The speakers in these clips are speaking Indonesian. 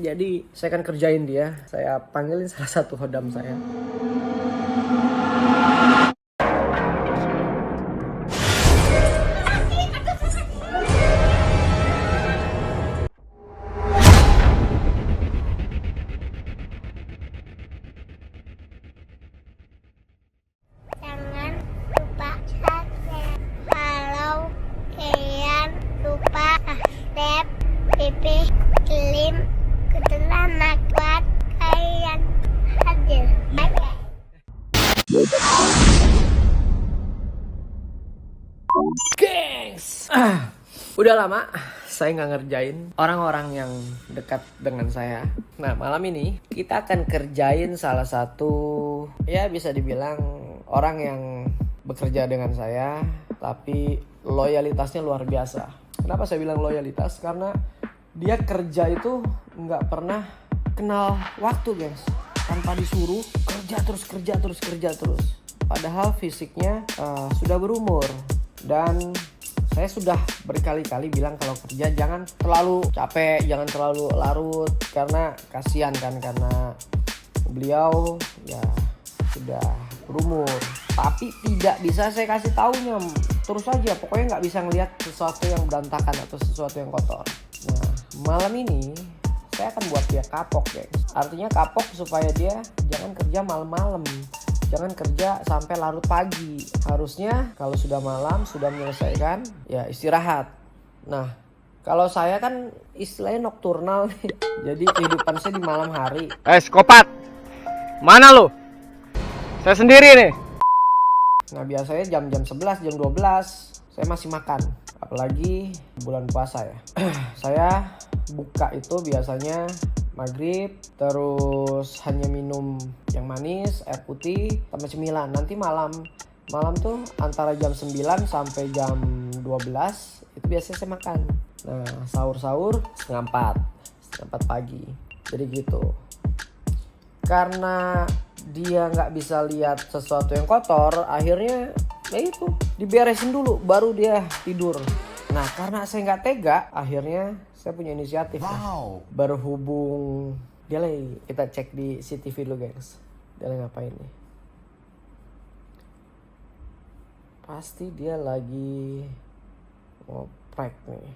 Jadi saya akan kerjain dia. Saya panggilin salah satu hodam saya. Jangan lupa subscribe. Kalau kalian lupa subscribe, Pipi Slim ketelan kuat kalian hadir. Bye. Gengs! Udah lama saya nggak ngerjain orang-orang yang dekat dengan saya. Nah, malam ini kita akan kerjain salah satu, ya bisa dibilang orang yang bekerja dengan saya, tapi loyalitasnya luar biasa. Kenapa saya bilang loyalitas? Karena dia kerja itu nggak pernah kenal waktu, gengs. Tanpa disuruh kerja terus. Padahal fisiknya sudah berumur. Dan saya sudah berkali-kali bilang kalau kerja jangan terlalu capek, jangan terlalu larut, karena kasihan kan, karena beliau ya sudah berumur. Tapi tidak bisa saya kasih taunya terus aja, pokoknya nggak bisa ngelihat sesuatu yang berantakan atau sesuatu yang kotor. Nah, malam ini saya akan buat dia kapok, guys. Artinya kapok supaya dia jangan kerja malam-malam, jangan kerja sampai larut pagi. Harusnya kalau sudah malam, sudah menyelesaikan, ya istirahat. Nah, kalau saya kan istilahnya nokturnal nih. Jadi kehidupan saya di malam hari. Skopat, mana lu? Saya sendiri nih. Nah, biasanya jam-jam 11, jam 12 saya masih makan. Apalagi bulan puasa ya. Saya buka itu biasanya maghrib, terus hanya minum yang manis, air putih, sama cemilan. Nanti malam tuh antara jam 9 sampai jam 12 itu biasanya saya makan. Nah, sahur setengah 4 pagi. Jadi gitu. Karena dia nggak bisa lihat sesuatu yang kotor, akhirnya ya itu diberesin dulu baru dia tidur. Nah, karena saya nggak tega, akhirnya saya punya inisiatif. Wow. Berhubung dia lagi, kita cek di CCTV dulu, guys. Dia lagi ngapain nih? Pasti dia lagi ngoprek nih.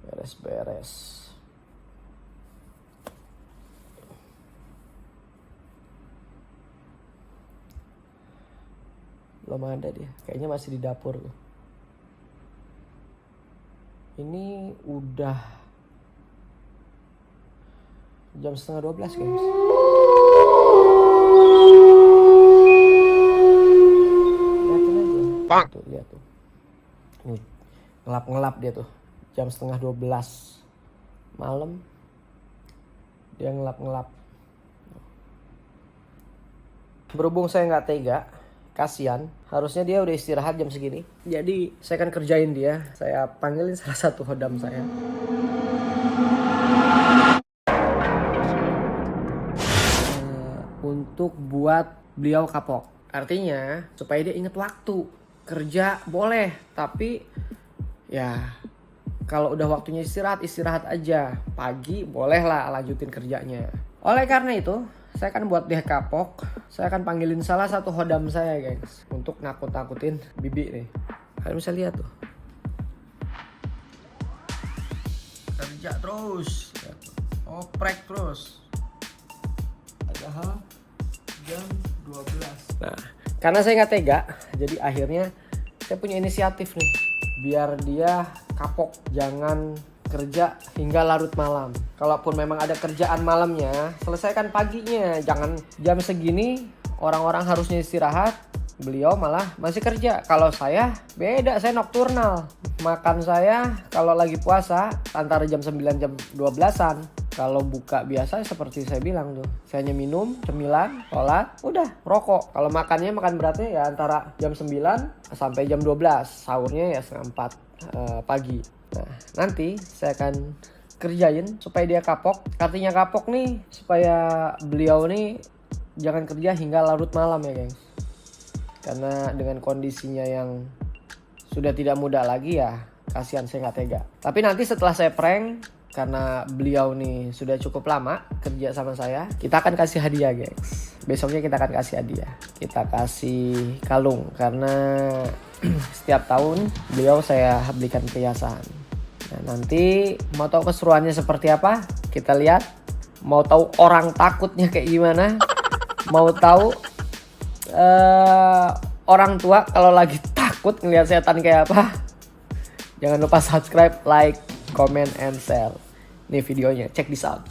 Beres-beres. Belum ada dia, kayaknya masih di dapur tuh. Ini udah jam setengah 12, guys. Lihatin aja. Pak. Tuh, lihat tuh. Ini ngelap-ngelap dia tuh. Jam setengah 12 malam dia ngelap-ngelap. Berhubung saya nggak tega, kasihan, harusnya dia udah istirahat jam segini. Jadi saya akan kerjain dia. Saya panggilin salah satu hodam saya. Untuk buat beliau kapok. Artinya supaya dia inget waktu. Kerja boleh, tapi ya kalau udah waktunya istirahat aja. Pagi bolehlah lanjutin kerjanya. Oleh karena itu, saya akan buat dia kapok. Saya akan panggilin salah satu hodam saya, guys, untuk nakut-nakutin Bibi nih. Kalian bisa lihat tuh. Kerja terus, oprek terus. Padahal jam 12. Nah, karena saya nggak tega, jadi akhirnya saya punya inisiatif nih. Biar dia kapok, jangan kerja hingga larut malam. Kalaupun memang ada kerjaan malamnya, selesaikan paginya. Jangan jam segini orang-orang harusnya istirahat, beliau malah masih kerja. Kalau saya beda, saya nokturnal. Makan saya kalau lagi puasa antara jam 9 jam 12-an. Kalau buka biasa seperti saya bilang tuh, saya hanya minum, cemilan, sholat, udah rokok. Kalau makannya makan beratnya ya antara jam 9 sampai jam 12. Sahurnya ya setengah 4 pagi. Nah, nanti saya akan kerjain supaya dia kapok. Artinya kapok nih supaya beliau nih jangan kerja hingga larut malam ya, guys. Karena dengan kondisinya yang sudah tidak muda lagi ya, kasihan, saya nggak tega. Tapi nanti setelah saya prank, karena beliau nih sudah cukup lama kerja sama saya, kita akan kasih hadiah guys. Besoknya kita akan kasih hadiah. Kita kasih kalung karena setiap tahun beliau saya belikan perhiasan. Nah, nanti mau tahu keseruannya seperti apa? Kita lihat. Mau tahu orang takutnya kayak gimana? Mau tahu orang tua kalau lagi takut ngelihat setan kayak apa? Jangan lupa subscribe, like, comment, and share. Nih videonya, check this out.